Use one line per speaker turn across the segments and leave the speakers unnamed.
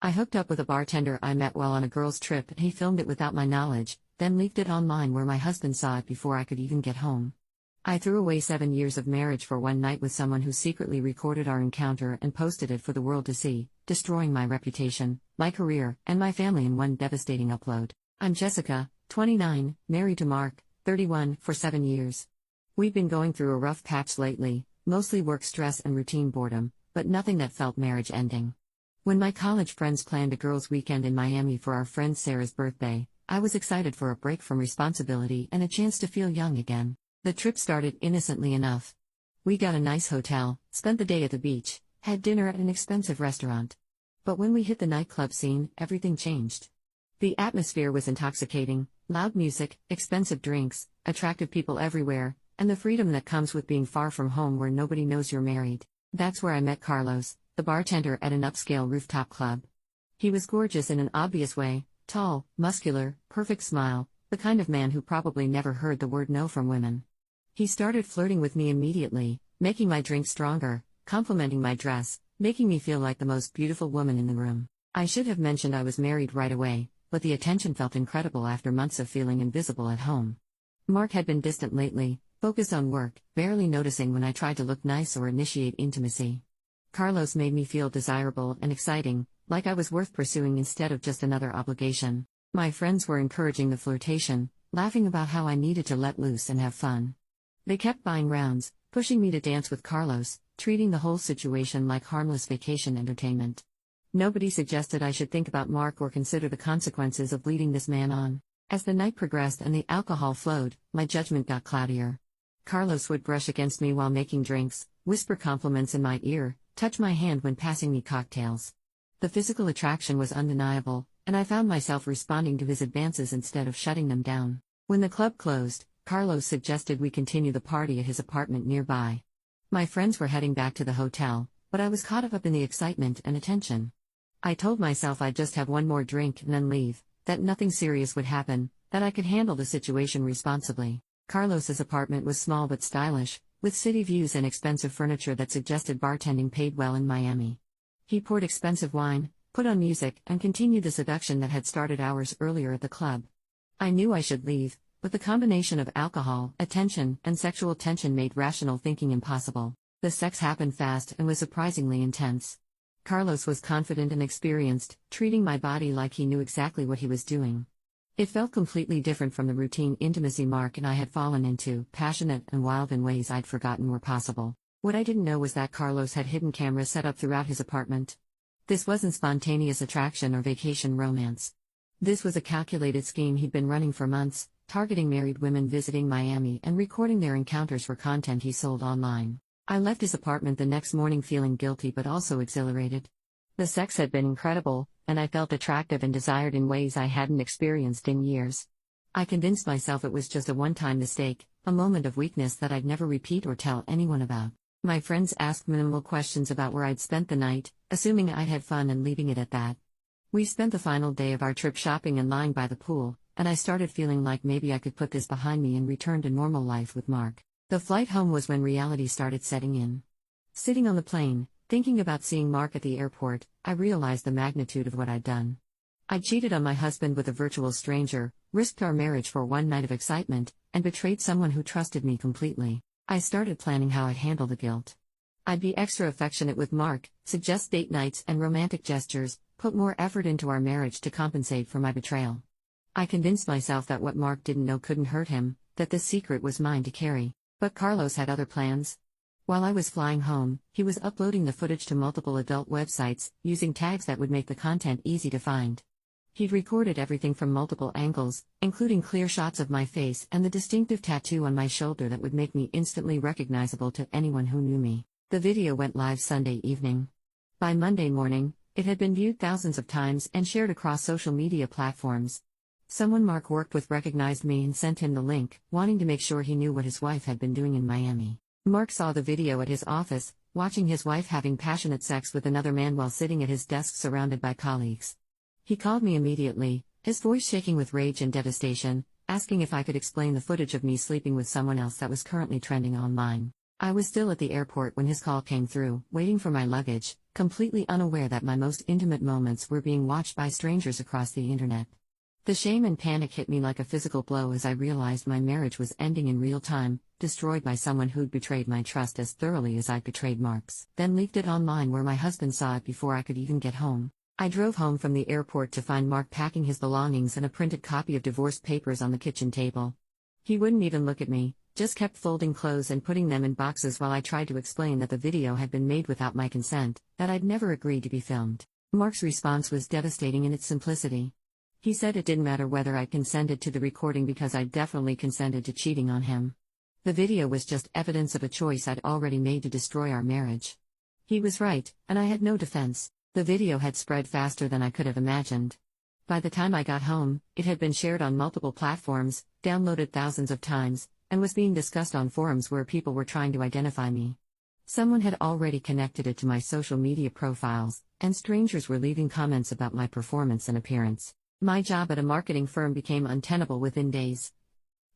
I hooked up with a bartender I met while on a girls' trip and he filmed it without my knowledge, then leaked it online where my husband saw it before I could even get home. I threw away 7 years of marriage for one night with someone who secretly recorded our encounter and posted it for the world to see, destroying my reputation, my career, and my family in one devastating upload. I'm Jessica, 29, married to Mark, 31, for 7 years. We've been going through a rough patch lately, mostly work stress and routine boredom, but nothing that felt marriage ending. When my college friends planned a girls' weekend in Miami for our friend Sarah's birthday, I was excited for a break from responsibility and a chance to feel young again. The trip started innocently enough. We got a nice hotel, spent the day at the beach, had dinner at an expensive restaurant. But when we hit the nightclub scene, everything changed. The atmosphere was intoxicating, loud music, expensive drinks, attractive people everywhere, and the freedom that comes with being far from home where nobody knows you're married. That's where I met Carlos, the bartender at an upscale rooftop club. He was gorgeous in an obvious way, tall, muscular, perfect smile, the kind of man who probably never heard the word no from women. He started flirting with me immediately, making my drink stronger, complimenting my dress, making me feel like the most beautiful woman in the room. I should have mentioned I was married right away, but the attention felt incredible after months of feeling invisible at home. Mark had been distant lately, focused on work, barely noticing when I tried to look nice or initiate intimacy. Carlos made me feel desirable and exciting, like I was worth pursuing instead of just another obligation. My friends were encouraging the flirtation, laughing about how I needed to let loose and have fun. They kept buying rounds, pushing me to dance with Carlos, treating the whole situation like harmless vacation entertainment. Nobody suggested I should think about Mark or consider the consequences of leading this man on. As the night progressed and the alcohol flowed, my judgment got cloudier. Carlos would brush against me while making drinks, whisper compliments in my ear, touch my hand when passing me cocktails. The physical attraction was undeniable, and I found myself responding to his advances instead of shutting them down. When the club closed, Carlos suggested we continue the party at his apartment nearby. My friends were heading back to the hotel, but I was caught up in the excitement and attention. I told myself I'd just have one more drink and then leave, that nothing serious would happen, that I could handle the situation responsibly. Carlos's apartment was small but stylish, with city views and expensive furniture that suggested bartending paid well in Miami. He poured expensive wine, put on music, and continued the seduction that had started hours earlier at the club. I knew I should leave, but the combination of alcohol, attention, and sexual tension made rational thinking impossible. The sex happened fast and was surprisingly intense. Carlos was confident and experienced, treating my body like he knew exactly what he was doing. It felt completely different from the routine intimacy Mark and I had fallen into, passionate and wild in ways I'd forgotten were possible. What I didn't know was that Carlos had hidden cameras set up throughout his apartment. This wasn't spontaneous attraction or vacation romance. This was a calculated scheme he'd been running for months, targeting married women visiting Miami and recording their encounters for content he sold online. I left his apartment the next morning feeling guilty but also exhilarated. The sex had been incredible, and I felt attractive and desired in ways I hadn't experienced in years. I convinced myself it was just a one-time mistake, a moment of weakness that I'd never repeat or tell anyone about. My friends asked minimal questions about where I'd spent the night, assuming I'd had fun and leaving it at that. We spent the final day of our trip shopping and lying by the pool, and I started feeling like maybe I could put this behind me and return to normal life with Mark. The flight home was when reality started setting in. Sitting on the plane, thinking about seeing Mark at the airport, I realized the magnitude of what I'd done. I cheated on my husband with a virtual stranger, risked our marriage for one night of excitement, and betrayed someone who trusted me completely. I started planning how I'd handle the guilt. I'd be extra affectionate with Mark, suggest date nights and romantic gestures, put more effort into our marriage to compensate for my betrayal. I convinced myself that what Mark didn't know couldn't hurt him, that this secret was mine to carry. But Carlos had other plans. While I was flying home, he was uploading the footage to multiple adult websites, using tags that would make the content easy to find. He'd recorded everything from multiple angles, including clear shots of my face and the distinctive tattoo on my shoulder that would make me instantly recognizable to anyone who knew me. The video went live Sunday evening. By Monday morning, it had been viewed thousands of times and shared across social media platforms. Someone Mark worked with recognized me and sent him the link, wanting to make sure he knew what his wife had been doing in Miami. Mark saw the video at his office, watching his wife having passionate sex with another man while sitting at his desk surrounded by colleagues. He called me immediately, his voice shaking with rage and devastation, asking if I could explain the footage of me sleeping with someone else that was currently trending online. I was still at the airport when his call came through, waiting for my luggage, completely unaware that my most intimate moments were being watched by strangers across the internet. The shame and panic hit me like a physical blow as I realized my marriage was ending in real time, destroyed by someone who'd betrayed my trust as thoroughly as I betrayed Mark's, then leaked it online where my husband saw it before I could even get home. I drove home from the airport to find Mark packing his belongings and a printed copy of divorce papers on the kitchen table. He wouldn't even look at me, just kept folding clothes and putting them in boxes while I tried to explain that the video had been made without my consent, that I'd never agreed to be filmed. Mark's response was devastating in its simplicity. He said it didn't matter whether I consented to the recording because I definitely consented to cheating on him. The video was just evidence of a choice I'd already made to destroy our marriage. He was right, and I had no defense. The video had spread faster than I could have imagined. By the time I got home, it had been shared on multiple platforms, downloaded thousands of times, and was being discussed on forums where people were trying to identify me. Someone had already connected it to my social media profiles, and strangers were leaving comments about my performance and appearance. My job at a marketing firm became untenable within days.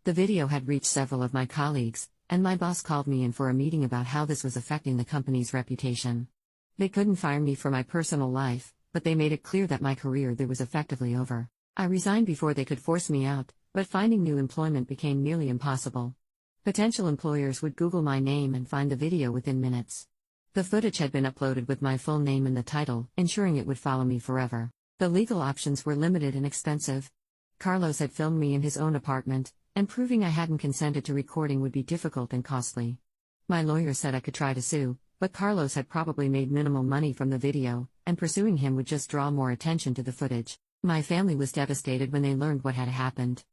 The video had reached several of my colleagues, and my boss called me in for a meeting about how this was affecting the company's reputation. They couldn't fire me for my personal life, but they made it clear that my career there was effectively over. I resigned before they could force me out, but finding new employment became nearly impossible. Potential employers would Google my name and find the video within minutes. The footage had been uploaded with my full name in the title, ensuring it would follow me forever. The legal options were limited and expensive. Carlos had filmed me in his own apartment, and proving I hadn't consented to recording would be difficult and costly. My lawyer said I could try to sue, but Carlos had probably made minimal money from the video, and pursuing him would just draw more attention to the footage. My family was devastated when they learned what had happened.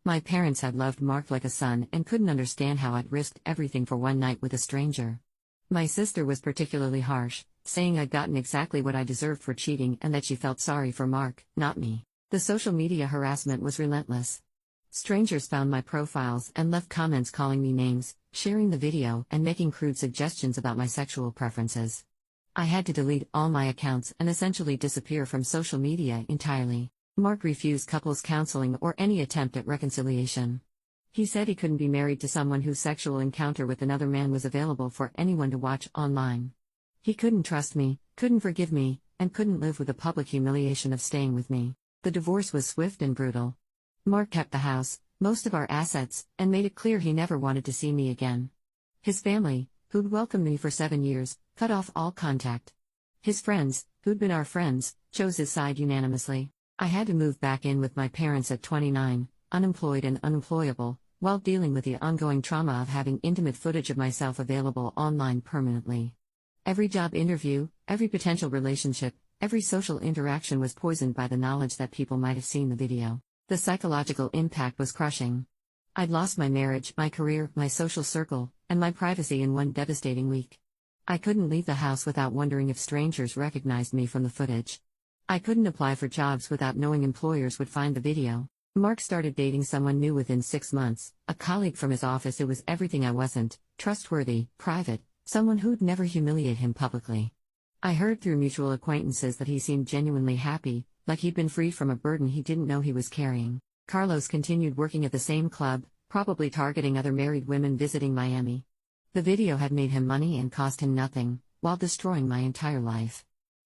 My parents had loved Mark like a son and couldn't understand how I'd risked everything for one night with a stranger. My sister was particularly harsh, saying I'd gotten exactly what I deserved for cheating and that she felt sorry for Mark, not me. The social media harassment was relentless. Strangers found my profiles and left comments calling me names, sharing the video, and making crude suggestions about my sexual preferences. I had to delete all my accounts and essentially disappear from social media entirely. Mark refused couples counseling or any attempt at reconciliation. He said he couldn't be married to someone whose sexual encounter with another man was available for anyone to watch online. He couldn't trust me, couldn't forgive me, and couldn't live with the public humiliation of staying with me. The divorce was swift and brutal. Mark kept the house, most of our assets, and made it clear he never wanted to see me again. His family, who'd welcomed me for 7 years, cut off all contact. His friends, who'd been our friends, chose his side unanimously. I had to move back in with my parents at 29, unemployed and unemployable, while dealing with the ongoing trauma of having intimate footage of myself available online permanently. Every job interview, every potential relationship, every social interaction was poisoned by the knowledge that people might have seen the video. The psychological impact was crushing. I'd lost my marriage, my career, my social circle, and my privacy in one devastating week. I couldn't leave the house without wondering if strangers recognized me from the footage. I couldn't apply for jobs without knowing employers would find the video. Mark started dating someone new within 6 months, a colleague from his office who was everything I wasn't, trustworthy, private, someone who'd never humiliate him publicly. I heard through mutual acquaintances that he seemed genuinely happy, like he'd been freed from a burden he didn't know he was carrying. Carlos continued working at the same club, probably targeting other married women visiting Miami. The video had made him money and cost him nothing, while destroying my entire life.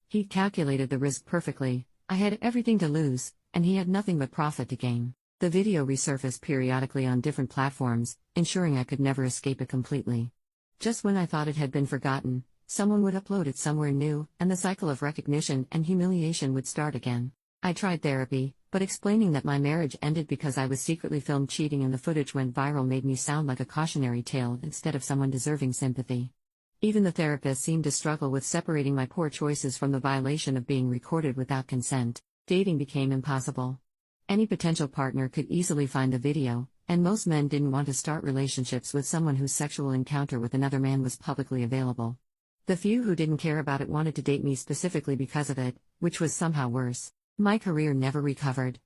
He'd calculated the risk perfectly. I had everything to lose, and he had nothing but profit to gain. The video resurfaced periodically on different platforms, ensuring I could never escape it completely. Just when I thought it had been forgotten, someone would upload it somewhere new, and the cycle of recognition and humiliation would start again. I tried therapy, but explaining that my marriage ended because I was secretly filmed cheating and the footage went viral made me sound like a cautionary tale instead of someone deserving sympathy. Even the therapist seemed to struggle with separating my poor choices from the violation of being recorded without consent. Dating became impossible. Any potential partner could easily find the video, and most men didn't want to start relationships with someone whose sexual encounter with another man was publicly available. The few who didn't care about it wanted to date me specifically because of it, which was somehow worse. My career never recovered.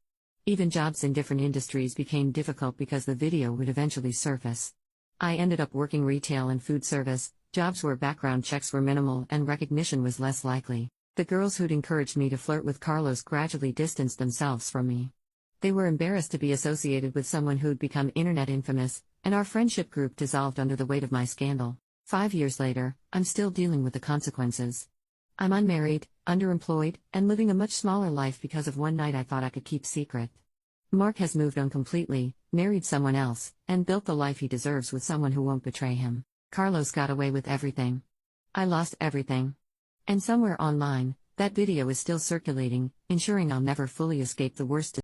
Even jobs in different industries became difficult because the video would eventually surface. I ended up working retail and food service, jobs where background checks were minimal and recognition was less likely. The girls who'd encouraged me to flirt with Carlos gradually distanced themselves from me. They were embarrassed to be associated with someone who'd become internet infamous, and our friendship group dissolved under the weight of my scandal. 5 years later, I'm still dealing with the consequences. I'm unmarried, underemployed, and living a much smaller life because of one night I thought I could keep secret. Mark has moved on completely, married someone else, and built the life he deserves with someone who won't betray him. Carlos got away with everything. I lost everything. And somewhere online, that video is still circulating, ensuring I'll never fully escape the worst